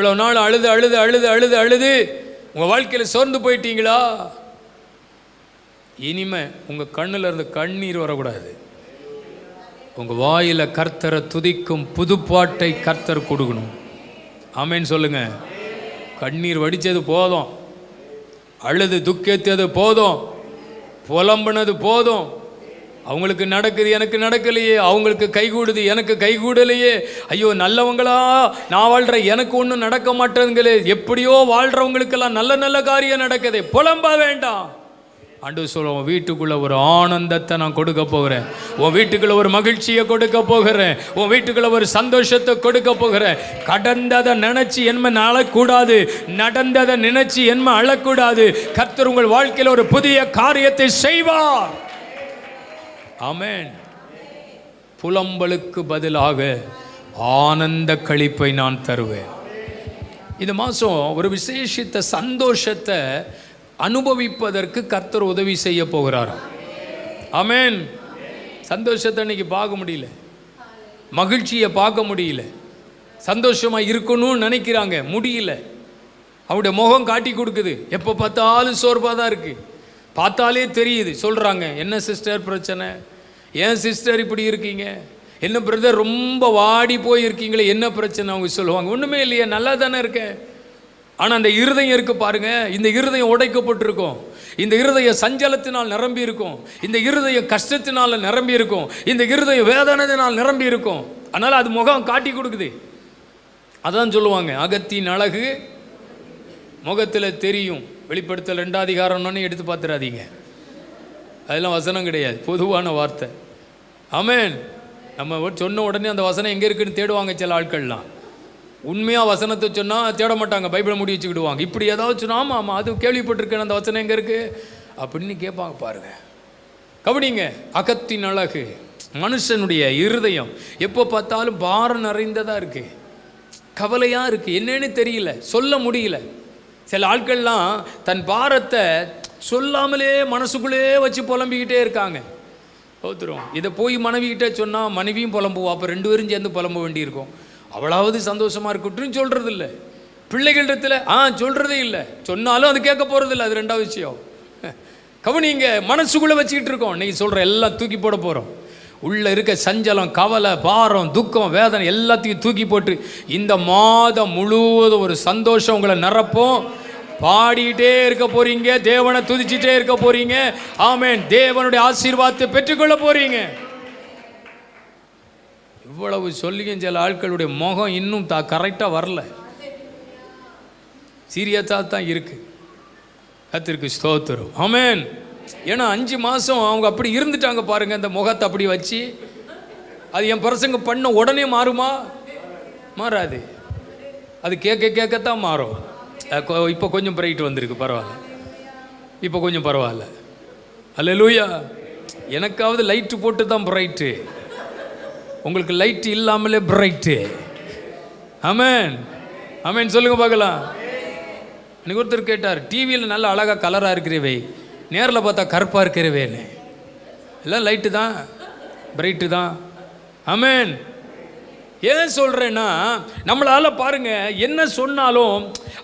இவ்வளோ நாள் அழுது அழுது அழுது அழுது அழுது உங்கள் வாழ்க்கையில் சோர்ந்து போயிட்டீங்களா? இனிமே உங்கள் கண்ணில் இருந்து கண்ணீர் வரக்கூடாது. உங்கள் வாயில் கர்த்தரை துதிக்கும் புதுப்பாட்டை கர்த்தர் கொடுக்கணும். ஆமேன்னு சொல்லுங்க. கண்ணீர் வடித்தது போதும், அழுது துக்கேத்தது போதும், புலம்புனது போதும். அவங்களுக்கு நடக்குது, எனக்கு நடக்கலையே, அவங்களுக்கு கைகூடுது, எனக்கு கைகூடலையே, ஐயோ நல்லவங்களா நான் வாழ்கிற எனக்கு ஒன்றும் நடக்க மாட்டேங்குது, எப்படியோ வாழ்கிறவங்களுக்கெல்லாம் நல்ல நல்ல காரியம் நடக்குது, புலம்ப வேண்டாம். ஆண்டவர் சொல்லுவோம், உன் வீட்டுக்குள்ளே ஒரு ஆனந்தத்தை நான் கொடுக்க போகிறேன், உன் வீட்டுக்குள்ளே ஒரு மகிழ்ச்சியை கொடுக்க போகிறேன், உன் வீட்டுக்குள்ளே ஒரு சந்தோஷத்தை கொடுக்க போகிறேன். கடந்ததை நினச்சி என்ன அழக்கூடாது, நடந்ததை நினச்சி என்ன அழக்கூடாது. கர்த்தர் உங்கள் வாழ்க்கையில் ஒரு புதிய காரியத்தை செய்வார். ஆமென். புலம்பலுக்கு பதிலாக ஆனந்த களிப்பை நான் தருவேன். இந்த மாதம் ஒரு விசேஷித்த சந்தோஷத்தை அனுபவிப்பதற்கு கர்த்தர் உதவி செய்ய போகிறார். ஆமென். சந்தோஷத்தை இன்னைக்கு பார்க்க முடியல, மகிழ்ச்சியை பார்க்க முடியல, சந்தோஷமாக இருக்கணும்னு நினைக்கிறாங்க, முடியல. அவருடைய முகம் காட்டி கொடுக்குது, எப்போ பார்த்தாலும் சோர்வாக தான் இருக்குது, பார்த்தாலே தெரியுது. சொல்கிறாங்க, என்ன சிஸ்டர் பிரச்சனை, ஏன் சிஸ்டர் இப்படி இருக்கீங்க, என்ன பிரதர் ரொம்ப வாடி போய் இருக்கீங்களே, என்ன பிரச்சனை? அவங்க சொல்லுவாங்க, ஒன்றுமே இல்லையே, நல்லா தானே இருக்கேன். ஆனால் அந்த இருதயம் இருக்கு பாருங்க, இந்த இருதயம் உடைக்கப்பட்டிருக்கும், இந்த இருதய சஞ்சலத்தினால் நிரம்பி இருக்கும், இந்த இருதய கஷ்டத்தினால் நிரம்பி இருக்கும், இந்த இருதய வேதனையினால் நிரம்பி இருக்கும். அதனால் அது முகம் காட்டி கொடுக்குது. அதான் சொல்லுவாங்க, அகத்தின் அழகு முகத்தில் தெரியும். வெளிப்படுத்தல் 2 அதிகாரம்னு எடுத்து பார்த்துடாதீங்க, அதெல்லாம் வசனம் கிடையாது, பொதுவான வார்த்தை. ஆமென். நம்ம சொன்ன உடனே அந்த வசனம் எங்கே இருக்குன்னு தேடுவாங்க சில ஆட்கள்லாம். உண்மையாக வசனத்தை சொன்னால் தேட மாட்டாங்க, பைபிளை மூடி வச்சுக்கிடுவாங்க. இப்படி ஏதாவது சொன்னால் ஆமாம் ஆமாம் அது கேள்விப்பட்டிருக்கேன், அந்த வசனம் எங்கே இருக்குது அப்படின்னு கேட்பாங்க. பாருங்க, கவனிங்க. அகத்தின் அழகு, மனுஷனுடைய இருதயம் எப்போ பார்த்தாலும் பாரம் நிறைந்ததாக இருக்குது, கவலையாக இருக்குது, என்னன்னு தெரியல, சொல்ல முடியல. சில ஆட்கள்லாம் தன் பாரத்தை சொல்லாமலே மனசுக்குள்ளே வச்சு புலம்பிக்கிட்டே இருக்காங்க. ஒருத்தரும் இதை போய் மனைவிக்கிட்டே சொன்னால் மனைவியும் புலம்புவா, அப்போ 2 பேரும் சேர்ந்து புலம்ப வேண்டியிருக்கும். அவளாவது சந்தோஷமாக இருக்கட்டும் சொல்கிறது இல்லை. பிள்ளைகளிடத்தில் சொல்கிறதே இல்லை, சொன்னாலும் அது கேட்க போகிறது இல்லை, அது 2வது விஷயம். கவனிங்க, மனசுக்குள்ளே வச்சுக்கிட்டு இருக்கோம். இன்றைக்கி சொல்கிற எல்லாம் தூக்கி போட போகிறோம். உள்ளே இருக்க சஞ்சலம், கவலை, பாரம், துக்கம், வேதனை எல்லாத்தையும் தூக்கி போட்டு இந்த மாதம் முழுவதும் ஒரு சந்தோஷம் உங்களை நிரப்போம். பாடிக்கிட்டே இருக்க போகிறீங்க, தேவனை துதிச்சிட்டே இருக்க போகிறீங்க. ஆமென். தேவனுடைய ஆசீர்வாதத்தை பெற்றுக்கொள்ள போகிறீங்க. இவ்வளவு சொல்லியும் சில ஆட்களுடைய முகம் இன்னும் கரெக்டாக வரல, சீரியஸாக தான் இருக்குது. கர்த்தருக்கு ஸ்தோத்திரம். ஆமென். ஏன்னா 5 மாதம் அவங்க அப்படி இருந்துட்டாங்க பாருங்கள், அந்த முகத்தை அப்படி வச்சு. அது என் பிரசங்க பண்ண உடனே மாறுமா? மாறாது. அது கேட்க கேட்கத்தான் மாறும். இப்போ கொஞ்சம் பிரைட் வந்திருக்கு, பரவாயில்ல, இப்போ கொஞ்சம் பரவாயில்ல. அல்லேலூயா. எனக்காவது லைட்டு போட்டு தான் பிரைட்டு, உங்களுக்கு லைட் இல்லாமலே பிரைட்டு. ஆமென். ஆமென் சொல்லுங்க பார்க்கலாம். அன்றைக்கி ஒருத்தர் கேட்டார், டிவியில் நல்ல அழகாக கலராக இருக்கிறவே, நேரில் பார்த்தா கருப்பாக இருக்கிறவேன்னு. எல்லாம் லைட்டு தான், பிரைட்டு தான். ஆமென். ஏன் சொல்கிறேன்னா, நம்மளால் பாருங்கள் என்ன சொன்னாலும்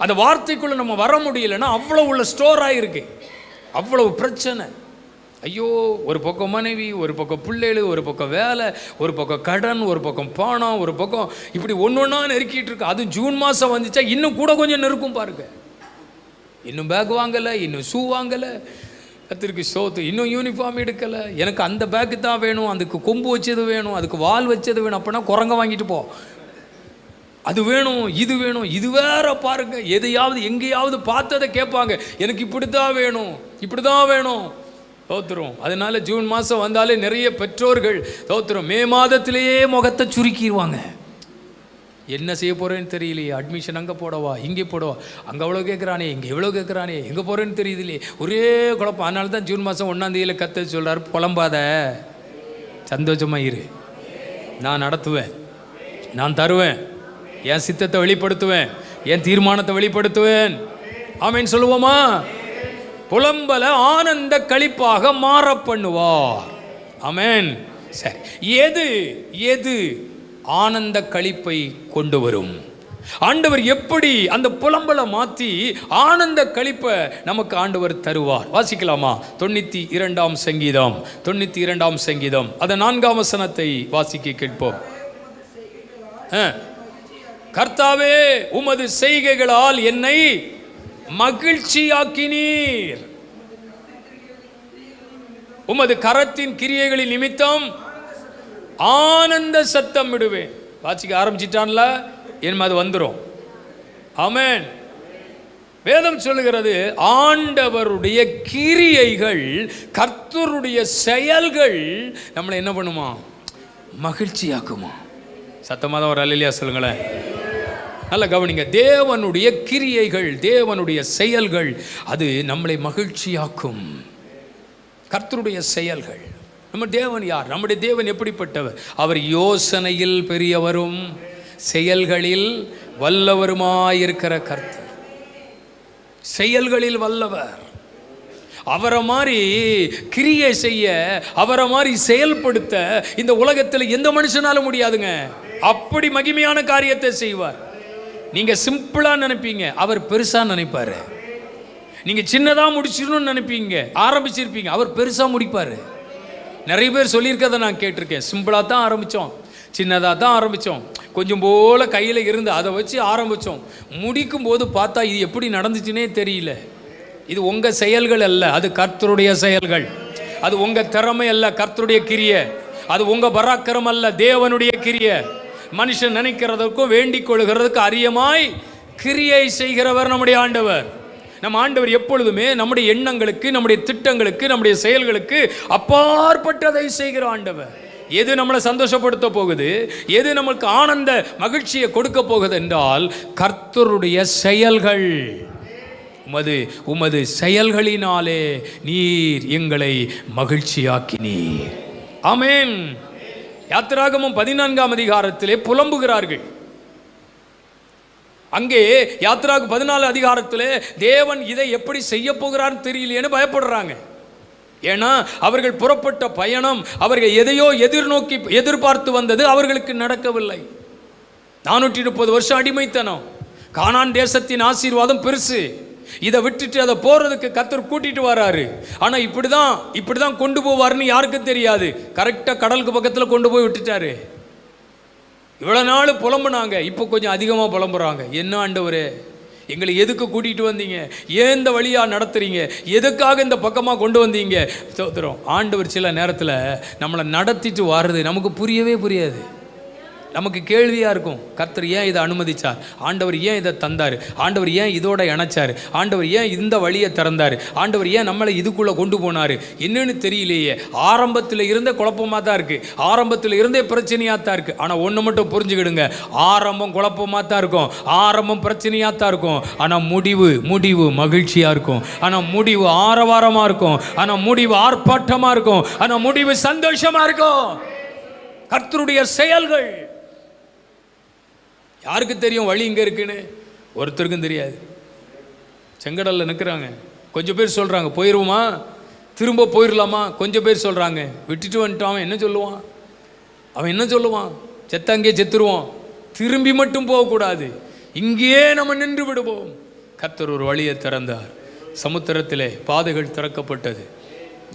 அந்த வார்த்தைக்குள்ளே நம்ம வர முடியலைன்னா அவ்வளோ உள்ள ஸ்டோர் ஆகிருக்கு, அவ்வளவு பிரச்சனை. ஐயோ, ஒரு பக்கம் மனைவி, ஒரு பக்கம் பிள்ளைகள், ஒரு பக்கம் வேலை, ஒரு பக்கம் கடன், ஒரு பக்கம் பணம், ஒரு பக்கம் இப்படி ஒன்றா நெருக்கிட்டு இருக்கு. அதுவும் ஜூன் மாதம் வந்துச்சா இன்னும் கூட கொஞ்சம் நெருக்கும் பாருங்க. இன்னும் பேக் வாங்கலை, இன்னும் ஷூ வாங்கலை, கர்த்தருக்கு ஸ்தோத்திரம், இன்னும் யூனிஃபார்ம் எடுக்கலை, எனக்கு அந்த பேக்கு தான் வேணும், அதுக்கு கொம்பு வச்சது வேணும், அதுக்கு வால் வச்சது வேணும், அப்படின்னா குரங்க வாங்கிட்டு போ, அது வேணும், இது வேணும், இது வேற பாருங்க. எதையாவது எங்கேயாவது பார்த்ததை கேட்பாங்க, எனக்கு இப்படி தான் வேணும், இப்படி தான் வேணும். தோத்துரும். அதனால ஜூன் மாதம் வந்தாலே நிறைய பெற்றோர்கள் தோத்துரும் மே மாதத்திலேயே முகத்தை சுருக்கிடுவாங்க. என்ன செய்ய போகிறேன்னு தெரியலையே, அட்மிஷன் அங்கே போடவா, இங்கே போடவா, அங்கே எவ்வளோ கேட்குறானே, இங்கே எவ்வளோ கேட்குறானே, எங்கே போகிறேன்னு தெரியுதுலையே, ஒரே குழப்பம். அதனால தான் ஜூன் மாதம் 1ஆம் தேதியில் கர்த்தர் சொல்கிறார், புலம்பாத, சந்தோஷமாக இரு, நான் நடத்துவேன், நான் தருவேன், என் சித்தத்தை வெளிப்படுத்துவேன், என் தீர்மானத்தை வெளிப்படுத்துவேன். ஆமென் சொல்லுவோமா? புலம்பல ஆனந்த களிப்பாக மாற பண்ணுவார். ஆமென். சரி, எது ஆனந்த களிப்பை கொண்டு வரும்? ஆண்டவர் எப்படி அந்த புலம்பலை மாற்றி ஆனந்த களிப்பை நமக்கு ஆண்டவர் தருவார். வாசிக்கலாமா? 92ஆம் சங்கீதம், 92ஆம் சங்கீதம், அதை 4ஆம் வசனத்தை வாசிக்க கேட்போம். கர்த்தாவே, உமது செய்கைகளால் என்னை மகிழ்ச்சியாக்கினீர், உமது கரத்தின் கிரியைகளின் நிமித்தம் ஆனந்த சத்தம் விடுவேன். வாசிக்க ஆரம்பிச்சிட்டான்ல, என் அது வந்துடும். ஆமென். வேதம் சொல்லுகிறது, ஆண்டவருடைய கிரியைகள், கர்த்தருடைய செயல்கள் நம்மளை என்ன பண்ணுமா? மகிழ்ச்சியாக்குமா? சத்தமாக தான் ஒரு அல்லேலூயா சொல்லுங்களேன். நல்ல கவனிங்க. தேவனுடைய கிரியைகள், தேவனுடைய செயல்கள், அது நம்மளை மகிழ்ச்சியாக்கும். கர்த்தருடைய செயல்கள். நம்ம தேவன் யார்? நம்முடைய தேவன் எப்படிப்பட்டவர்? அவர் யோசனையில் பெரியவரும் செயல்களில் வல்லவருமாயிருக்கிற கர்த்தர். செயல்களில் வல்லவர். அவரை மாதிரி கிரியை செய்ய, அவரை மாதிரி செயல்படுத்த இந்த உலகத்தில் எந்த மனுஷனாலும் முடியாதுங்க. அப்படி மகிமையான காரியத்தை செய்வார். நீங்க சிம்பிளா நினைப்பீங்க, அவர் பெருசா நினைப்பாரு. நீங்க சின்னதா முடிச்சிடணும்னு நினைப்பீங்க, ஆரம்பிச்சிருப்பீங்க, அவர் பெருசா முடிப்பாரு. நிறைய பேர் சொல்லியிருக்கதை நான் கேட்டிருக்கேன். சிம்பிளாக தான் ஆரம்பித்தோம், சின்னதாக தான் ஆரம்பித்தோம், கொஞ்சம் போல் கையில் இருந்து அதை வச்சு ஆரம்பித்தோம். முடிக்கும் போது பார்த்தா இது எப்படி நடந்துச்சுன்னே தெரியல. இது உங்கள் செயல்கள் அல்ல, அது கர்த்தருடைய செயல்கள். அது உங்கள் திறமை அல்ல, கர்த்தருடைய கிரியை. அது உங்கள் பராக்கிரம் அல்ல, தேவனுடைய கிரியை. மனுஷன் நினைக்கிறதற்கும் வேண்டிக் கொள்கிறதுக்கு அரியமாய் கிரியை செய்கிறவர் நம்முடைய ஆண்டவர். நம்ம ஆண்டவர் எப்பொழுதுமே நம்முடைய எண்ணங்களுக்கு, நம்முடைய திட்டங்களுக்கு, நம்முடைய செயல்களுக்கு அப்பாற்பட்டதை செய்கிற ஆண்டவர். எது நம்மளை சந்தோஷப்படுத்த போகுது, எது நமக்கு ஆனந்த மகிழ்ச்சியை கொடுக்க போகுது என்றால் கர்த்தருடைய செயல்கள். உமது செயல்களினாலே நீர் எங்களை மகிழ்ச்சியாக்கினீர். ஆமென். யாத்திராகமம் 14ஆம் அதிகாரத்திலே புலம்புகிறார்கள். அங்கே யாத்திராகு 14 அதிகாரத்தில் தேவன் இதை எப்படி செய்ய போகிறான்னு தெரியலையேன்னு பயப்படுறாங்க. ஏன்னா அவர்கள் புறப்பட்ட பயணம், அவர்கள் எதையோ எதிர்பார்த்து வந்தது, அவர்களுக்கு நடக்கவில்லை. 430 வருஷம் அடிமைத்தனம். கானான் தேசத்தின் ஆசீர்வாதம் பெருசு. இதை விட்டுட்டு அதை போறதுக்கு கர்த்தர் கூட்டிட்டு வராரு. ஆனா இப்படிதான் கொண்டு போவாருன்னு யாருக்கும் தெரியாது. கரெக்டா கடலுக்கு பக்கத்தில் கொண்டு போய் விட்டுட்டாரு. இவ்வளோ நாள் புலம்புனாங்க, இப்போ கொஞ்சம் அதிகமாக புலம்புறாங்க. என்ன ஆண்டவரே, எங்களை எதுக்கு கூட்டிகிட்டு வந்தீங்க? ஏன் இந்த வழியாக நடத்துறீங்க? எதுக்காக இந்த பக்கமாக கொண்டு வந்தீங்க? சோதரம், ஆண்டவர் சில நேரத்தில் நம்மளை நடத்திட்டு வர்றது நமக்கு புரியவே புரியாது. நமக்கு கேள்வியாக இருக்கும், கர்த்தர் ஏன் இதை அனுமதிச்சார்? ஆண்டவர் ஏன் இதை தந்தார்? ஆண்டவர் ஏன் இதோட இணைச்சார்? ஆண்டவர் ஏன் இந்த வழியை திறந்தார்? ஆண்டவர் ஏன் நம்மளை இதுக்குள்ளே கொண்டு போனார்? என்னன்னு தெரியலையே. ஆரம்பத்தில் இருந்தே குழப்பமாக தான் இருக்குது, ஆரம்பத்தில் இருந்தே பிரச்சனையாக தான் இருக்குது. ஆனால் ஒன்று மட்டும் புரிஞ்சுக்கிடுங்க, ஆரம்பம் குழப்பமாக தான் இருக்கும், ஆரம்பம் பிரச்சனையாக தான் இருக்கும். ஆனால் முடிவு மகிழ்ச்சியாக இருக்கும். ஆனால் முடிவு ஆரவாரமாக இருக்கும். ஆனால் முடிவு ஆர்ப்பாட்டமாக இருக்கும். ஆனால் முடிவு சந்தோஷமாக இருக்கும். கர்த்தருடைய செயல்கள். யாருக்கு தெரியும் வழி இங்கே இருக்குன்னு? ஒருத்தருக்கும் தெரியாது. செங்கடலில் நிற்கிறாங்க. கொஞ்சம் பேர் சொல்கிறாங்க போயிடுவோமா, திரும்ப போயிடலாமா. கொஞ்சம் பேர் சொல்கிறாங்க விட்டுட்டு வந்துட்டான். அவன் என்ன சொல்லுவான்? செத்தாங்கே செத்துருவான், திரும்பி மட்டும் போகக்கூடாது, இங்கேயே நம்ம நின்று விடுவோம். கர்த்தர் ஒரு வழியை திறந்தார். சமுத்திரத்திலே பாதைகள் திறக்கப்பட்டது.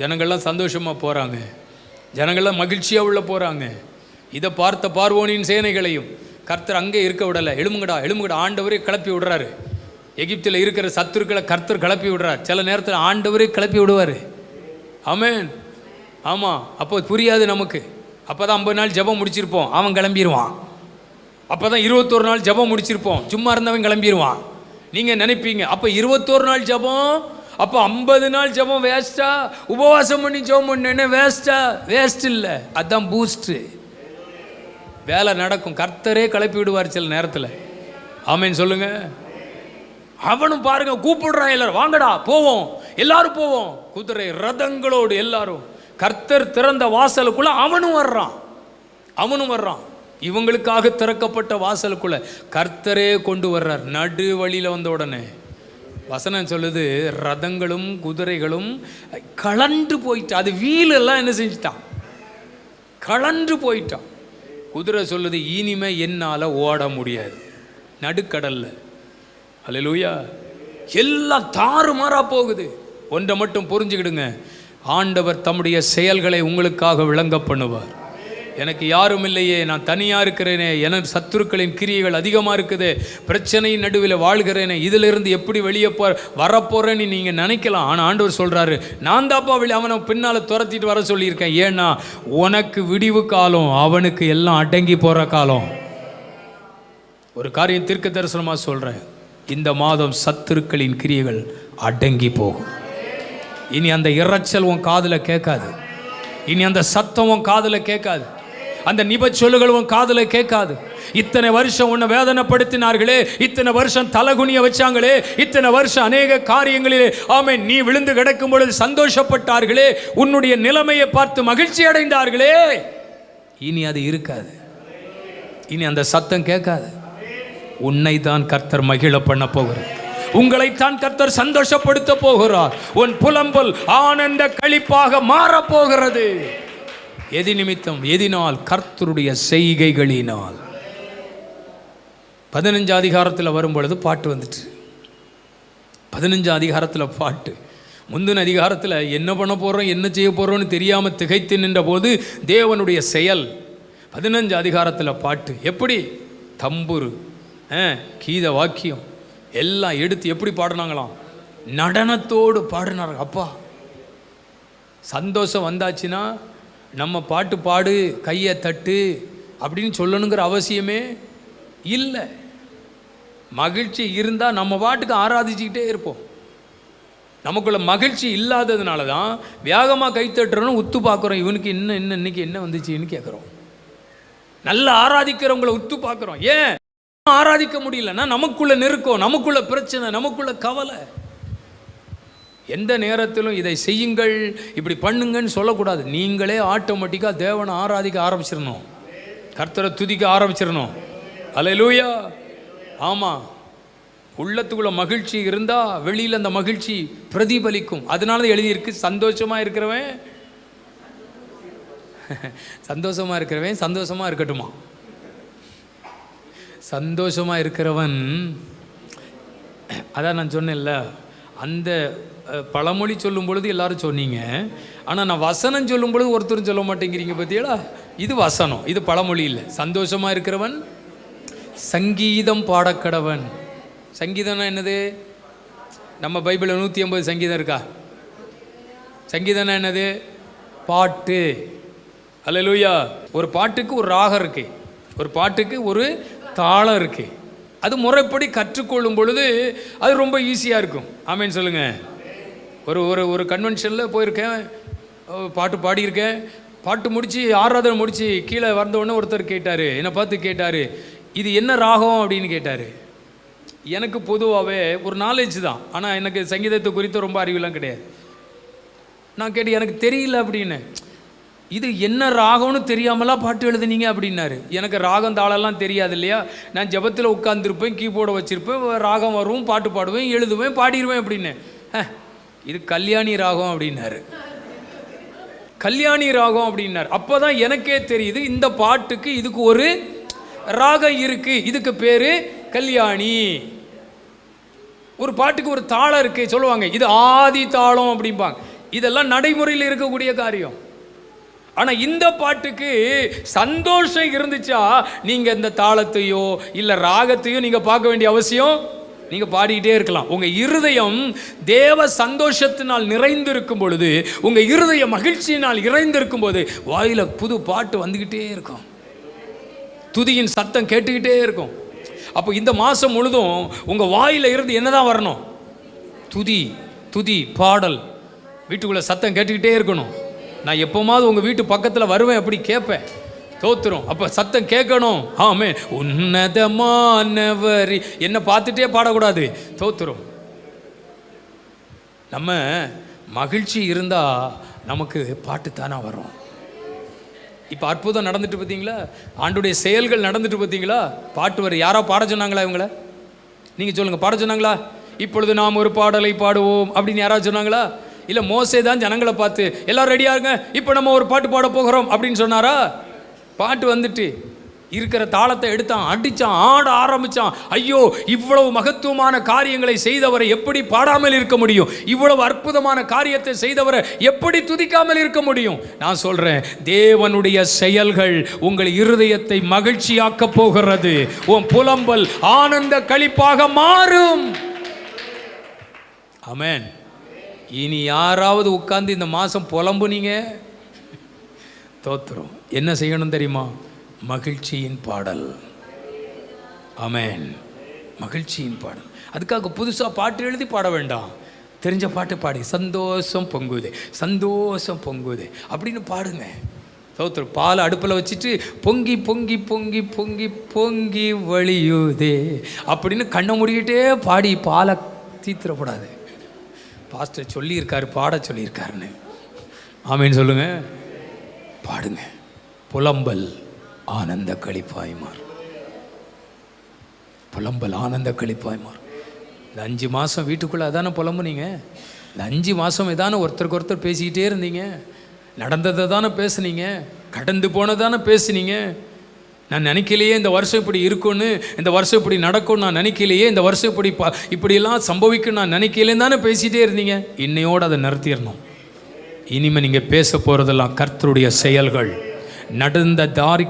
ஜனங்கள்லாம் சந்தோஷமாக போகிறாங்க, ஜனங்கள்லாம் மகிழ்ச்சியாக உள்ள போகிறாங்க. இதை பார்த்த பார்வோனின் சேனைகளையும் கர்த்தர் அங்கே இருக்க விடலை. எழுமுங்கடா ஆண்டவரே கிளப்பி விடுறாரு. எகிப்தில் இருக்கிற சத்துருக்களை கர்த்தர் கிளப்பி விடுறார். சில நேரத்தில் ஆண்டவரே கிளப்பி விடுவார். ஆமென். ஆமாம். அப்போ புரியாது நமக்கு. அப்போ தான் 50 நாள் ஜெபம் முடிச்சிருப்போம், அவன் கிளம்பிடுவான். அப்போ தான் 21 நாள் ஜெபம் முடிச்சிருப்போம், சும்மா இருந்தவன் கிளம்பிடுவான். நீங்கள் நினைப்பீங்க அப்போ 21 நாள் ஜெபம், அப்போ 50 நாள் ஜெபம் வேஸ்ட்டா? உபவாசம் பண்ணி ஜெபம் பண்ணேன்னு வேஸ்ட்டா? வேஸ்ட் இல்லை, அதுதான் பூஸ்ட்டு. வேலை நடக்கும். கர்த்தரே கிளப்பி விடுவார் சில நேரத்தில். ஆமென் சொல்லுங்க. அவனும் பாருங்க கூப்பிடுறான், எல்லாரும் வாங்கடா போவோம், எல்லாரும் போவோம். குதிரை ரதங்களோடு எல்லாரும். கர்த்தர் திறந்த வாசலுக்குள்ள அவனும் வர்றான். இவங்களுக்காக திறக்கப்பட்ட வாசலுக்குள்ள கர்த்தரே கொண்டு வர்றார். நடு வழியில் வந்த உடனே வசனம் சொல்லுது, ரதங்களும் குதிரைகளும் கலண்டு போயிட்டு, அது வீலெல்லாம் என்ன செஞ்சிட்டான்? கலண்டு போயிட்டான். குதிரை சொல்லுது, இனிமே என்னால் ஓட முடியாது. நடுக்கடல்ல. அல்லேலூயா. எல்லாம் தாறுமாறா போகுது. ஒன்றை மட்டும் புரிஞ்சுக்கிடுங்க, ஆண்டவர் தம்முடைய செயல்களை உங்களுக்காக விளங்க பண்ணுவார். எனக்கு யாரும் இல்லையே, நான் தனியாக இருக்கிறேனே, எனக்கு சத்துருக்களின் கிரியைகள் அதிகமாக இருக்குது, பிரச்சனையின் நடுவில் வாழ்கிறேனே, இதிலிருந்து எப்படி வெளியே வரப்போகிறேன்னு நீங்கள் நினைக்கலாம். ஆனால் ஆண்டவர் சொல்கிறாரு, நான் தாப்பா அவனை பின்னால் துரத்திட்டு வர சொல்லியிருக்கேன். ஏன்னா உனக்கு விடிவு காலம், அவனுக்கு எல்லாம் அடங்கி போகிற காலம். ஒரு காரியம் தீர்க்க தரிசனமாக சொல்கிறேன், இந்த மாதம் சத்துருக்களின் கிரியைகள் அடங்கி போகும். இனி அந்த இரைச்சல் உன் காதில் கேட்காது, இனி அந்த சத்தம் உன் காதில் கேட்காது, அந்த நிபச்சொல்லுகள் உன் காதில் கேட்காது. இத்தனை வருஷம் உன்னை வேதனைப்படுத்தினார்களே, இத்தனை வருஷம் தலகுனிய வச்சாங்களே, இத்தனை வருஷம் அநேக காரியங்களிலே ஆமென் நீ விழுந்து கிடக்கும் பொழுது சந்தோஷப்பட்டார்களே, உன்னுடைய நிலைமையை பார்த்து மகிழ்ச்சி அடைந்தார்களே, இனி அது இருக்காது. இனி அந்த சத்தம் கேட்காது. உன்னை தான் கர்த்தர் மகிழ பண்ண போகிறார், உங்களைத்தான் கர்த்தர் சந்தோஷப்படுத்த போகிறார். உன் புலம்பல் ஆனந்த களிப்பாக மாறப்போகிறது. எதி நிமித்தம்? எதினால்? கர்த்தருடைய செய்கைகளினால். 15 அதிகாரத்தில் வரும் பொழுது பாட்டு வந்துட்டு, 15 அதிகாரத்தில் பாட்டு. முந்தின அதிகாரத்தில் என்ன பண்ண போகிறோம், என்ன செய்ய போகிறோன்னு தெரியாமல் திகைத்து நின்ற போது தேவனுடைய செயல். 15 அதிகாரத்தில் பாட்டு. எப்படி? தம்புரு, கீத வாக்கியம் எல்லாம் எடுத்து எப்படி பாடினாங்களாம்? நடனத்தோடு பாடினார். அப்பா, சந்தோஷம் வந்தாச்சுன்னா நம்ம பாட்டு பாடு, கையை தட்டு அப்படின்னு சொல்லணுங்கிற அவசியமே இல்லை. மகிழ்ச்சி இருந்தால் நம்ம பாட்டுக்கு ஆராதிச்சுக்கிட்டே இருப்போம். நமக்குள்ள மகிழ்ச்சி இல்லாததுனால தான் வேகமாக கைத்தட்டுறோன்னு உத்து பார்க்குறோம், இவனுக்கு இன்னைக்கு என்ன வந்துச்சுன்னு கேட்குறோம். நல்லா ஆராதிக்கிறவங்களை உத்து பார்க்குறோம். ஏன் ஆராதிக்க முடியலன்னா நமக்குள்ள நெருக்கம், நமக்குள்ள பிரச்சனை, நமக்குள்ள கவலை. எந்த நேரத்திலும் இதை செய்யுங்கள், இப்படி பண்ணுங்கன்னு சொல்லக்கூடாது. நீங்களே ஆட்டோமேட்டிக்காக தேவனை ஆராதிக்க ஆரம்பிச்சிடணும், கர்த்தரை துதிக்க ஆரம்பிச்சிடணும். அல்லேலூயா. ஆமாம், உள்ளத்துக்குள்ள மகிழ்ச்சி இருந்தால் வெளியில் அந்த மகிழ்ச்சி பிரதிபலிக்கும். அதனால தான் எழுதியிருக்கு, சந்தோஷமாக இருக்கிறவன் சந்தோஷமாக இருக்கட்டுமா. சந்தோஷமாக இருக்கிறவன், அதான் நான் சொன்னேன்ல, அந்த பழமொழி சொல்லும் பொழுது எல்லாரும் சொன்னீங்க, ஆனால் நான் வசனம் சொல்லும் பொழுது ஒருத்தரும் சொல்ல மாட்டேங்கிறீங்க. பார்த்தீங்களா? இது வசனம், இது பழமொழி இல்லை. சந்தோஷமாக இருக்கிறவன் சங்கீதம் பாடக்கடவன். சங்கீதம்னா என்னது? நம்ம பைபிளில் 150 சங்கீதம் இருக்கா? சங்கீதம்னா என்னது? பாட்டு. அல்லேலூயா. ஒரு பாட்டுக்கு ஒரு ராகம் இருக்கு, ஒரு பாட்டுக்கு ஒரு தாளம் இருக்கு. அது முறைப்படி கற்றுக்கொள்ளும் பொழுது அது ரொம்ப ஈஸியாக இருக்கும். ஆமேன்னு சொல்லுங்கள். ஒரு ஒரு ஒரு கன்வென்ஷனில் போயிருக்கேன், பாட்டு பாடியிருக்கேன். பாட்டு முடித்து ஆராதனை முடித்து கீழே வந்தவுடனே ஒருத்தர் கேட்டார், என்னை பார்த்து கேட்டார், இது என்ன ராகம் அப்படின்னு கேட்டார். எனக்கு பொதுவாகவே ஒரு நாலேஜ் தான், ஆனால் எனக்கு சங்கீதத்தை குறித்து ரொம்ப அறிவுலாம் கிடையாது. நான் கேட்டு எனக்கு தெரியல அப்படின்னு. இது என்ன ராகம்னு தெரியாமலாம் பாட்டு எழுதுனீங்க அப்படின்னாரு. எனக்கு ராகம் தாளெல்லாம் தெரியாது இல்லையா, நான் ஜெபத்தில் உட்காந்துருப்பேன், கீபோர்டை வச்சுருப்பேன், ராகம் வரும், பாட்டு பாடுவேன், எழுதுவேன், பாடிடுவேன் அப்படின்னு. இது கல்யாணி ராகம் அப்படின்னாரு. கல்யாணி ராகம் அப்படின்னாரு. அப்போ தான் எனக்கே தெரியுது, இந்த பாட்டுக்கு இதுக்கு ஒரு ராகம் இருக்கு, இதுக்கு பேர் கல்யாணி. ஒரு பாட்டுக்கு ஒரு தாளம் இருக்கு சொல்லுவாங்க, இது ஆதி தாளம் அப்படிம்பாங்க. இதெல்லாம் நடைமுறையில் இருக்கக்கூடிய காரியம். ஆனால் இந்த பாட்டுக்கு சந்தோஷம் இருந்துச்சா நீங்கள் இந்த தாளத்தையோ இல்லை ராகத்தையோ நீங்கள் பார்க்க வேண்டிய அவசியம், நீங்கள் பாடிக்கிட்டே இருக்கலாம். உங்கள் இருதயம் தேவ சந்தோஷத்தினால் நிறைந்திருக்கும் பொழுது, உங்கள் இருதய மகிழ்ச்சியினால் நிறைந்திருக்கும் போது வாயில் புது பாட்டு வந்துக்கிட்டே இருக்கும், துதியின் சத்தம் கேட்டுக்கிட்டே இருக்கும். அப்போ இந்த மாதம் முழுதும் உங்கள் வாயில் இருந்து என்னதான் வரணும்? துதி, துதி, பாடல். வீட்டுக்குள்ளே சத்தம் கேட்டுக்கிட்டே இருக்கணும். நான் எப்போமாவது உங்கள் வீட்டு பக்கத்தில் வருவேன், அப்படி கேட்பேன், தோத்துரும். அப்போ சத்தம் கேட்கணும். ஆமே, உன்னதமானவர் என்னை பார்த்துட்டே பாடக்கூடாது, தோத்துரும். நம்ம மகிழ்ச்சி இருந்தால் நமக்கு பாட்டு தானே வரும். இப்போ அற்புதம் நடந்துட்டு பார்த்தீங்களா, ஆண்டுடைய செயல்கள் நடந்துட்டு பார்த்தீங்களா, பாட்டு வரும். யாரோ பாட சொன்னாங்களா இவங்கள? நீங்கள் சொல்லுங்கள், பாட சொன்னாங்களா? இப்பொழுது நாம் ஒரு பாடலை பாடுவோம் அப்படின்னு யாராவது சொன்னாங்களா? இல்லை மோசே தான் ஜனங்களை பார்த்து எல்லாரும் ரெடியாக இருங்க, இப்போ நம்ம ஒரு பாட்டு பாட போகிறோம் அப்படின்னு சொன்னாரா? பாட்டு வந்துட்டு இருக்கிற தாளத்தை எடுத்தான், அடித்தான், ஆட ஆரம்பித்தான். ஐயோ, இவ்வளவு மகத்துவமான காரியங்களை செய்தவரை எப்படி பாடாமல் இருக்க முடியும்? இவ்வளவு அற்புதமான காரியத்தை செய்தவரை எப்படி துதிக்காமல் இருக்க முடியும்? நான் சொல்கிறேன், தேவனுடைய செயல்கள் உங்கள் இருதயத்தை மகிழ்ச்சியாக்க போகிறது. உன் புலம்பல் ஆனந்த களிப்பாக மாறும். ஆமென். இனி யாராவது உட்கார்ந்து இந்த மாதம் புலம்புனீங்க, தோத்துரும். என்ன செய்யணும் தெரியுமா? மகிழ்ச்சியின் பாடல். ஆமென். மகிழ்ச்சியின் பாடல். அதுக்காக புதுசாக பாட்டு எழுதி பாட வேண்டாம். தெரிஞ்ச பாட்டு பாடி சந்தோஷம் பொங்குதே, சந்தோஷம் பொங்குதே அப்படின்னு பாடுங்க. தோத்துரும். பாலை அடுப்பில் வச்சுட்டு பொங்கி பொங்கி பொங்கி பொங்கி பொங்கி வழியுதே அப்படின்னு கண்ணை மூடிக்கிட்டே பாடி பாலை தீத்துறப்படாது. பாஸ்டர் சொல்லியிருக்காரு, பாட சொல்லியிருக்காருன்னு. ஆமேன்னு சொல்லுங்க. பாடுங்க. புலம்பல் ஆனந்த களிப்பாய் மாறும். புலம்பல் ஆனந்த களிப்பாய் மாறும். இந்த 5 மாதம் வீட்டுக்குள்ளே அதானே புலம்புனீங்க. இந்த 5 மாதம் ஏதானே ஒருத்தருக்கு ஒருத்தர் பேசிக்கிட்டே இருந்தீங்க. நடந்ததை தானே பேசுனீங்க, கடந்து போனதானே பேசுனீங்க. நான் நினைக்கலையே இந்த வருஷம் இப்படி இருக்குன்னு, இந்த வருஷம் இப்படி நடக்கும்னு நான் நினைக்கலையே, இந்த வருஷம் இப்படியெல்லாம் சம்பவிக்கும் நான் நினைக்கலேன்னு தானே பேசிகிட்டே இருந்தீங்க. இன்னையோடு அதை நிறுத்திடணும். இனிமேல் நீங்கள் பேச போகிறதெல்லாம் கர்த்தருடைய செயல்கள், நடந்த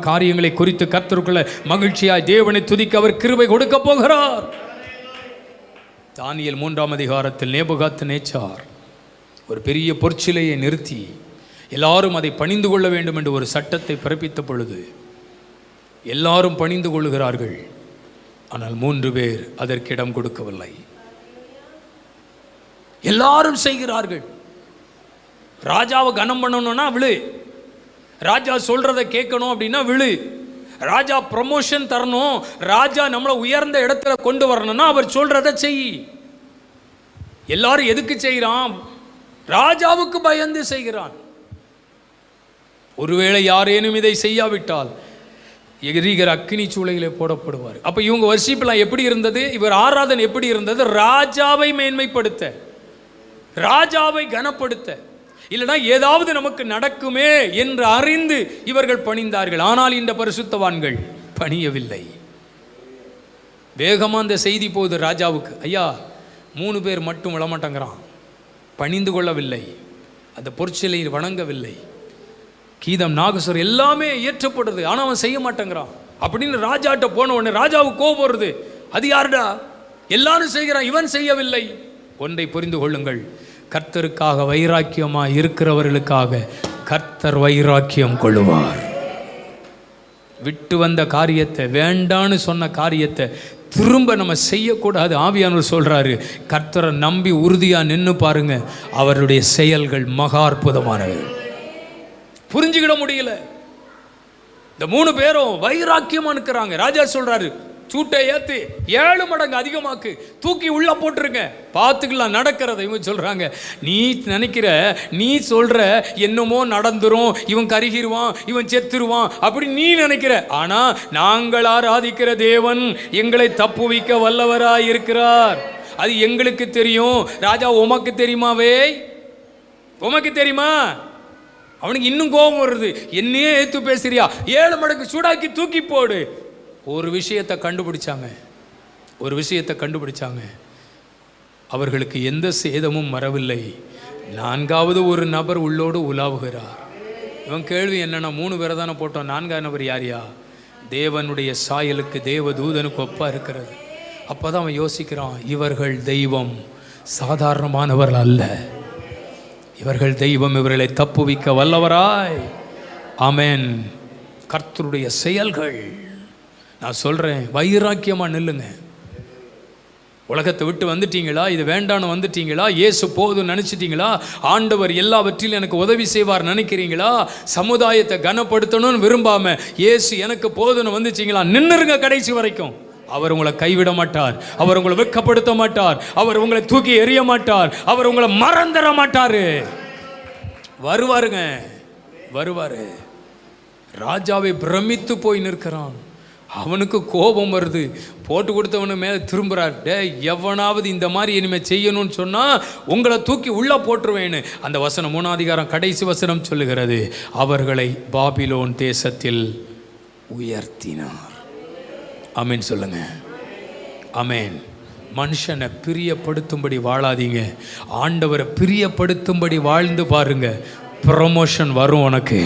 காரியங்களை குறித்து கர்த்தருக்குள்ள மகிழ்ச்சியாய் தேவனை துதிக்க அவர் கிருபை கொடுக்க போகிறார். தானியேல் 3ஆம் அதிகாரத்தில் நேபுகாத்நேச்சார் ஒரு பெரிய பொற்சிலையை நிறுத்தி எல்லாரும் அதை பணிந்து கொள்ள வேண்டும் என்று ஒரு சட்டத்தை பிறப்பித்த பொழுது எல்லாரும் பணிந்து கொள்ளுகிறார்கள். ஆனால் 3 பேர் அதற்கு இடம் கொடுக்கவில்லை. எல்லாரும் செய்கிறார்கள். ராஜாவை கனம் பண்ணணும்னா விழு, ராஜா சொல்றதை கேட்கணும் அப்படின்னா விழு, ராஜா ப்ரமோஷன் தரணும், ராஜா நம்மளை உயர்ந்த இடத்துல கொண்டு வரணும்னா அவர் சொல்றதை செய். எல்லாரும் எதுக்கு செய்கிறான்? ராஜாவுக்கு பயந்து செய்கிறான். ஒருவேளை யாரேனும் இதை செய்யாவிட்டால் எரிகிற அக்கினி சூளையிலே போடப்படுவார். அப்ப இவங்க வர்ஷிப்லாம் எப்படி இருந்தது? இவர் ஆராதனை எப்படி இருந்தது? ராஜாவை மேன்மைப்படுத்த, ராஜாவை கனப்படுத்த, இல்லைனா ஏதாவது நமக்கு நடக்குமே என்று அறிந்து இவர்கள் பணிந்தார்கள். ஆனால் இந்த பரிசுத்தவான்கள் பணியவில்லை. வேகமாக அந்த செய்தி போகுது ராஜாவுக்கு. ஐயா, 3 பேர் மட்டும் விழமாட்டேங்கிறான், பணிந்து கொள்ளவில்லை, அந்த பொற்சிலையில் வணங்கவில்லை, கீதம் நாகஸ்வரம் எல்லாமே இயற்றப்படுறது, ஆனால் அவன் செய்ய மாட்டேங்கிறான் அப்படின்னு ராஜாட்ட போன உடனே ராஜாவுக்கு கோபம் வருது. அது யாருடா? எல்லாரும் செய்கிறான், இவன் செய்யவில்லை. ஒன்றை புரிந்து கொள்ளுங்கள், கர்த்தருக்காக வைராக்கியமாக இருக்கிறவர்களுக்காக கர்த்தர் வைராக்கியம் கொள்ளுவார். விட்டு வந்த காரியத்தை, வேண்டான்னு சொன்ன காரியத்தை திரும்ப நம்ம செய்யக்கூடாது. ஆவியானவர் சொல்றாரு, கர்த்தரை நம்பி உறுதியாக நின்று பாருங்க, அவருடைய செயல்கள் மகா அற்புதமானவை. புரிஞ்சுக்கிட முடியல. இந்த 3 பேரும் வைராக்கியமா இருக்கிறாங்க. ராஜா சொல்றாரு, சூட்டை ஏத்து 7 மடங்கு அதிகமாக்கு, தூக்கி உள்ள போட்டுருங்க, பார்த்துக்கலாம் நடக்கிறத. இவங்க சொல்றாங்க, நீ நினைக்கிற, நீ சொல்ற என்னமோ நடந்துரும், இவன் கருகிருவான், இவன் செத்துருவான் அப்படி நீ நினைக்கிற. ஆனா நாங்கள் ஆராதிக்கிற தேவன் எங்களை தப்புவிக்க வல்லவராய் இருக்கிறார். அது எங்களுக்கு தெரியும். ராஜா, உமக்கு தெரியுமாவே? உமக்கு தெரியுமா? அவனுக்கு இன்னும் கோபம் வருது. என்னையே ஏத்து பேசுறியா? 7 மடங்கு சூடாக்கி தூக்கி போடு. ஒரு விஷயத்தை கண்டுபிடிச்சாங்க. அவர்களுக்கு எந்த சேதமும் வரவில்லை. 4வது ஒரு நபர் உள்ளோடு உலாவுகிறார். இவன் கேள்வி என்னன்னா, 3 பேரை தானே போட்டோம், 4ஆவது நபர் யாரியா? தேவனுடைய சாயலுக்கு தேவதூதனுக்கு ஒப்பா இருக்கிறது. அப்போதான் அவன் யோசிக்கிறான், இவர்கள் தெய்வம் சாதாரணமானவர்கள் அல்ல, இவர்கள் தெய்வம், இவர்களை தப்புவிக்க வல்லவராய். ஆமென். கர்த்தருடைய செயல்கள். நான் சொல்கிறேன், வைராக்கியமாக நில்லுங்க. உலகத்தை விட்டு வந்துட்டீங்களா? இது வேண்டான்னு வந்துட்டீங்களா? இயேசு போதும் நினச்சிட்டிங்களா? ஆண்டவர் எல்லாவற்றிலும் எனக்கு உதவி செய்வார் நினைக்கிறீங்களா? சமுதாயத்தை கனப்படுத்தணும்னு விரும்பாம இயேசு எனக்கு போதும்னு வந்துச்சிங்களா? நின்னுருங்க கடைசி வரைக்கும். அவர் உங்களை கைவிட மாட்டார், அவர் உங்களை வெட்கப்படுத்த மாட்டார், அவர் உங்களை தூக்கி எறிய மாட்டார், அவர் உங்களை மறந்துட மாட்டார். வருவாரு. ராஜாவை பிரமித்து போய் நிற்கிறான். அவனுக்கு கோபம் வருது. போட்டு கொடுத்தவனு மேலே திரும்புகிறார். எவனாவது இந்த மாதிரி இனிமேல் செய்யணும்னு சொன்னால் உங்களை தூக்கி உள்ளே போட்டுருவேன்னு அந்த வசனம் 3ஆம் அதிகாரம் கடைசி வசனம் சொல்லுகிறது. அவர்களை பாபிலோன் தேசத்தில் உயர்த்தினார். ஆமேன் சொல்லுங்க. ஆமேன். மனுஷனை பிரியப்படுத்தும்படி வாழாதீங்க, ஆண்டவரை பிரியப்படுத்தும்படி வாழ்ந்து பாருங்க. ப்ரமோஷன் வரும் உனக்கு.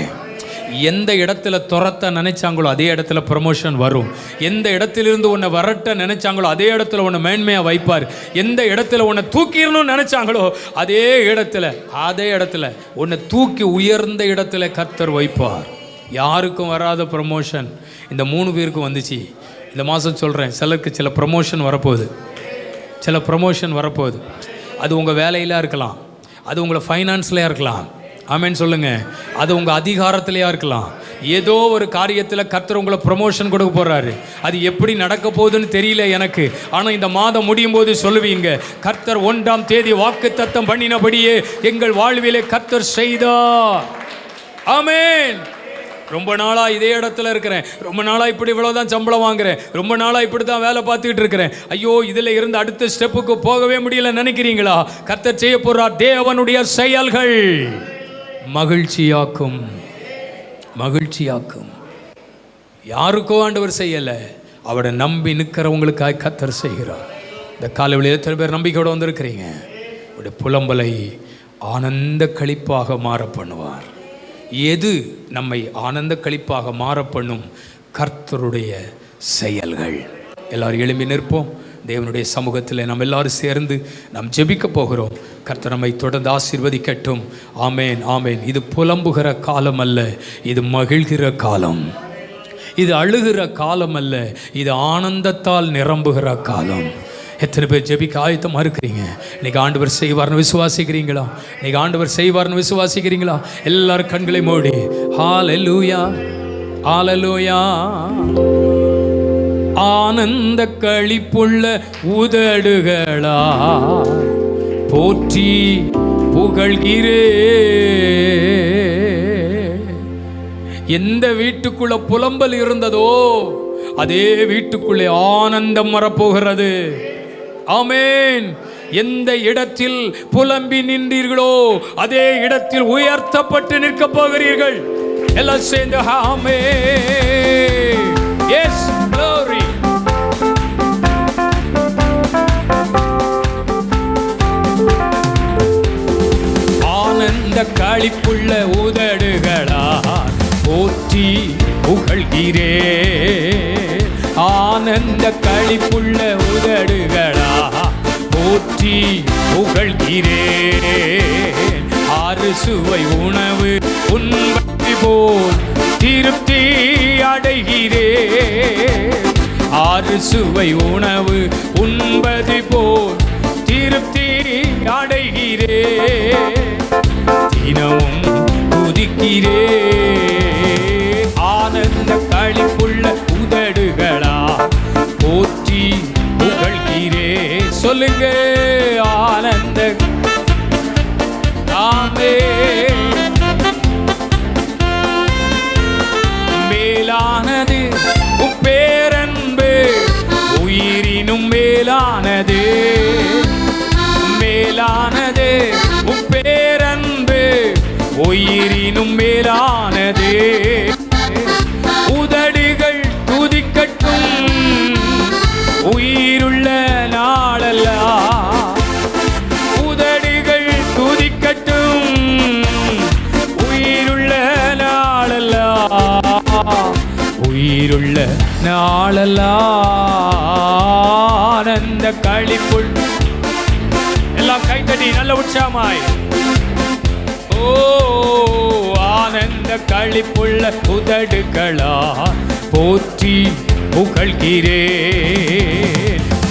எந்த இடத்துல துரத்த நினைச்சாங்களோ அதே இடத்துல ப்ரமோஷன் வரும். எந்த இடத்திலிருந்து உன்னை வரட்ட நினைச்சாங்களோ அதே இடத்துல உன்னை மேன்மையாக வைப்பார். எந்த இடத்துல உன்னை தூக்கிடணும்னு நினைச்சாங்களோ அதே இடத்துல உன்னை தூக்கி உயர்ந்த இடத்துல கர்த்தர் வைப்பார். யாருக்கும் வராத ப்ரமோஷன் இந்த 3 பேருக்கும் வந்துச்சு. இந்த மாதம் சொல்கிறேன், சிலருக்கு சில ப்ரமோஷன் வரப்போகுது. அது உங்கள் வேலையில இருக்கலாம், அது உங்களை ஃபைனான்ஸ்லையாக இருக்கலாம். ஆமேன் சொல்லுங்கள். அது உங்கள் அதிகாரத்திலையாக இருக்கலாம். ஏதோ ஒரு காரியத்தில் கர்த்தர் உங்களை ப்ரமோஷன் கொடுக்க போகிறாரு. அது எப்படி நடக்க போகுதுன்னு தெரியல எனக்கு. ஆனால் இந்த மாதம் முடியும் போது சொல்லுவீங்க, கர்த்தர் 1ஆம் தேதி வாக்குத்தத்தம் பண்ணினபடியே எங்கள் வாழ்விலே கர்த்தர் செய்தார். ஆமேன். ரொம்ப நாளாக இதே இடத்துல இருக்கிறேன், ரொம்ப நாளாக இப்படி இவ்வளோதான் சம்பளம் வாங்குறேன், ரொம்ப நாளாக இப்படி தான் வேலை பார்த்துக்கிட்டு இருக்கிறேன், ஐயோ இதில் இருந்து அடுத்த ஸ்டெப்புக்கு போகவே முடியல நினைக்கிறீங்களா? கர்த்தர் செய்ய போகிறார். தேவனுடைய செயல்கள் மகிழ்ச்சியாக்கும். யாருக்கோ ஆண்டவர் செய்யலை, அவரை நம்பி நிற்கிறவங்களுக்காக கர்த்தர் செய்கிறார். இந்த காலையில் எத்தனை பேர் நம்பிக்கையோடு வந்திருக்கிறீங்க? அவருடைய புலம்பலை ஆனந்த களிப்பாக மாற பண்ணுவார். எது நம்மை ஆனந்த களிப்பாக மாற பண்ணும்? கர்த்தருடைய செயல்கள். எல்லாரும் எழும்பி நிற்போம். தேவனுடைய சமூகத்தில் நம்ம எல்லாரும் சேர்ந்து நாம் ஜெபிக்க போகிறோம். கர்த்தர் நம்மை தொடர்ந்து ஆசீர்வதிக்கட்டும். ஆமேன், ஆமேன். இது புலம்புகிற காலம் அல்ல, இது மகிழ்கிற காலம். இது அழுகிற காலம் அல்ல, இது ஆனந்தத்தால் நிரம்புகிற காலம். எத்தனை பேர் ஜெபிக்க ஆயத்தமாக இருக்கிறீங்க? இன்னைக்கு ஆண்டவர் செய்வார்னு விசுவாசிக்கிறீங்களா? எல்லாரும் கண்களை மூடி ஹல்லேலூயா, ஹல்லேலூயா. ஆனந்த களிப்புள்ள உதடுகளா போற்றி புகழ்கிறே. எந்த வீட்டுக்குள்ள புலம்பல் இருந்ததோ அதே வீட்டுக்குள்ளே ஆனந்தம் வரப்போகிறது. ஆமேன். எந்த இடத்தில் புலம்பி நின்றீர்களோ அதே இடத்தில் உயர்த்தப்பட்டு நிற்க போகிறீர்கள். எல்லாம் சேர்ந்து ஆமென். S, glory. ஆனந்த களிப்புள்ள உதடுகளா போற்றி புகழ்கிறே. ஆனந்த களிப்புள்ள உதடுகளா போற்றி புகழ்கிறே. அறுசுவை உணவு உண்பது போல் திருப்தி அடைகிறே. அறுசுவை உணவு உண்பது போல் திருப்தி அடைகிறே. தினமும் துதிக்கிறே. ஆனந்த களிப்புள்ள உதடுகளா போற்றி புகழ்கிறே. சொல்லுங்க, ஆனந்த ஆமென். மேலானது உப்பேரன்பு, உயிரினும் மேலானது. மேலானது உப்பேரன்பு, உயிரினும் மேலானது. உதடுகள் துதிக்கட்டும் உயிருள்ள நாளெல்லாம். உதடுகள் துதிக்கட்டும் உயிருள்ள நாளெல்லாம். உயிருள்ள நாளெல்லாம். ஆனந்த களிப்புள். எல்லாம் கைத்தட்டி நல்ல உற்சாகமாய். ஓ, ஆனந்த களிப்புள்ள உதடுகளா போற்றி புகழ்கிறே.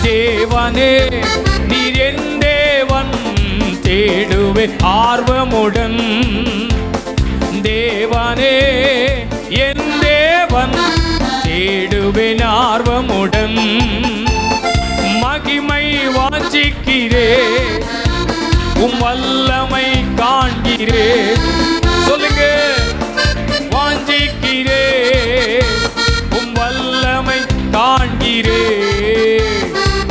தேவனே நீர் என் தேவன், தேடுவே ஆர்வமுடன். தேவனே என் தேவன், தேடுவேன் ஆர்வமுடன். மகிமை வாஞ்சிக்கிறே, உம் வல்லமை காண்கிறே. சொல்லுங்க, வாஞ்சிக்கிறே, உம் வல்லமை காண்கிறே.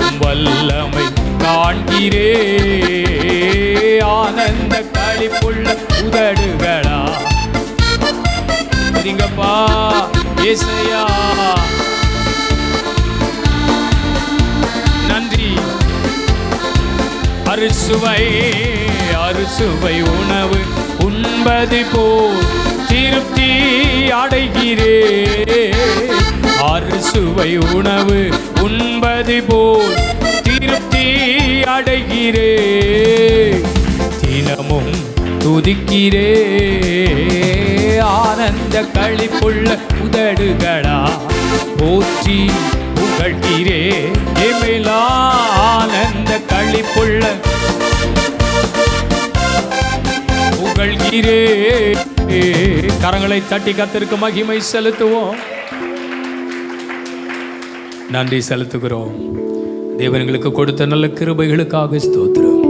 உம் வல்லமை காண்கிறே. ஆனந்த களிப்புள்ள உதடுகளா. சரிங்கப்பா, ஏசையா நன்றி. அறுசுவை அறுசுவை உணவு உண்பது போல் திருப்தி அடைகிறே. அறுசுவை உணவு உண்பது போல் திருப்தி அடைகிறே. தினமும் துதிக்கிறே. ஆனந்த களிப்புள்ள உதடுகளா போற்றி புகழ்கிறே. எமேலா ஆனந்த களிப்புள்ள புகழ்கிறே. கரங்களை தட்டி கர்த்தருக்கு மகிமை செலுத்துவோம். நன்றி செலுத்துகிறோம். தேவன்களுக்கு கொடுத்த நல்ல கிருபைகளுக்காக ஸ்தோத்திரம்.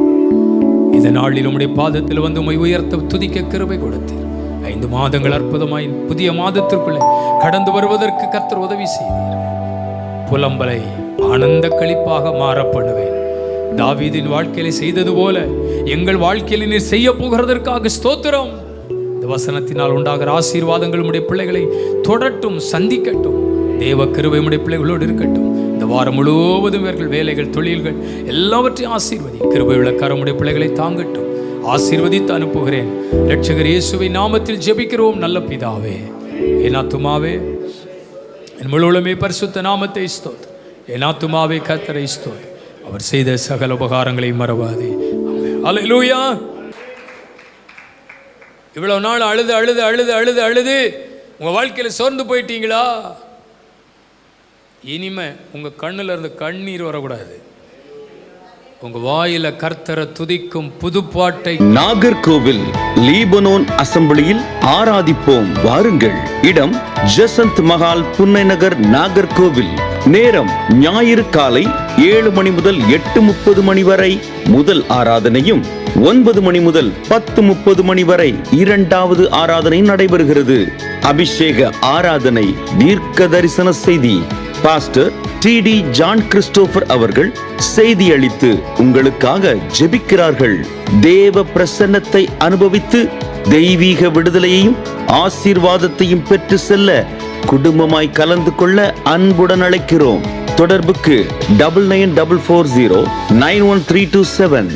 இந்த நாளில் உம்முடைய பாதத்தில் வந்து உம்மை உயர்த்த துதிக்க கிருபை கொடுத்தீர். 5 மாதங்கள் அற்புதமாய் புதிய மாதத்திற்குள்ளே கடந்து வருவதற்கு கர்த்தர் உதவி செய்தீர். புலம்பலை ஆனந்த களிப்பாக மாற பண்ணுவேன். தாவீதின் வாழ்க்கையில செய்தது போல எங்கள் வாழ்க்கையில் நீர் செய்ய போகிறதற்காக ஸ்தோத்திரம். இந்த வசனத்தினால் உண்டாகிற ஆசீர்வாதங்கள் உம்முடைய பிள்ளைகளை தொடட்டும், சந்திக்கட்டும். தேவ கிருபை உம்முடைய பிள்ளைகளோடு இருக்கட்டும். இந்த வாரம் முழுவதும் இவர்கள் வேலைகள், தொழில்கள் எல்லாவற்றையும் ஆசீர்வதி. கிருபை உள்ள கரமுடைய பிள்ளைகளை தாங்கட்டும். ஆசீர்வதித்து அனுப்புகிறேன். இரட்சகர் இயேசுவின் நாமத்தில் ஜெபிக்கிறோம் நல்ல பிதாவே. என் ஆத்துமாவே என் முழுவதுமே பரிசுத்த நாமத்தை ஸ்தோத்திரம். என் ஆத்துமாவே கர்த்தரை ஸ்தோத்திரம். அவர் செய்த சகல உபகாரங்களை மறவாதே. அல்லேலூயா. இவ்வளவு நாள் அழுது அழுது அழுது அழுது அழுது உங்க வாழ்க்கையில சோர்ந்து போயிட்டீங்களா? இனிமே உங்க கண்ணுல இருந்து கண்ணீர் வரக்கூடாது. உங்க வாயில கர்த்தரை துதிக்கும் புதுப்பாட்டை. நாகர்கோவில் லீபனோன் அசம்பிளியில் ஆராதிப்போம் வாருங்கள். இடம் ஜசந்த் மஹால், புன்னை நகர், நாகர்கோவில். நேரம் ஞாயிறு காலை 7 மணி முதல் 8:30 மணி வரை முதல் ஆராதனையும், 9 மணி முதல் 10:30 மணி வரை இரண்டாவது ஆராதனை நடைபெறுகிறது. அபிஷேக ஆராதனை, தீர்க்க தரிசன செய்தி பாஸ்டர் TD ஜான் கிறிஸ்டோபர் அவர்கள் செய்தி அளித்து உங்களுக்காக ஜெபிக்கிறார்கள். தேவ பிரசன்னத்தை அனுபவித்து தெய்வீக விடுதலையையும் ஆசீர்வாதத்தையும் பெற்று செல்ல குடும்பமாய் கலந்து கொள்ள அன்புடன் அழைக்கிறோம். தொடர்புக்கு 9944091327.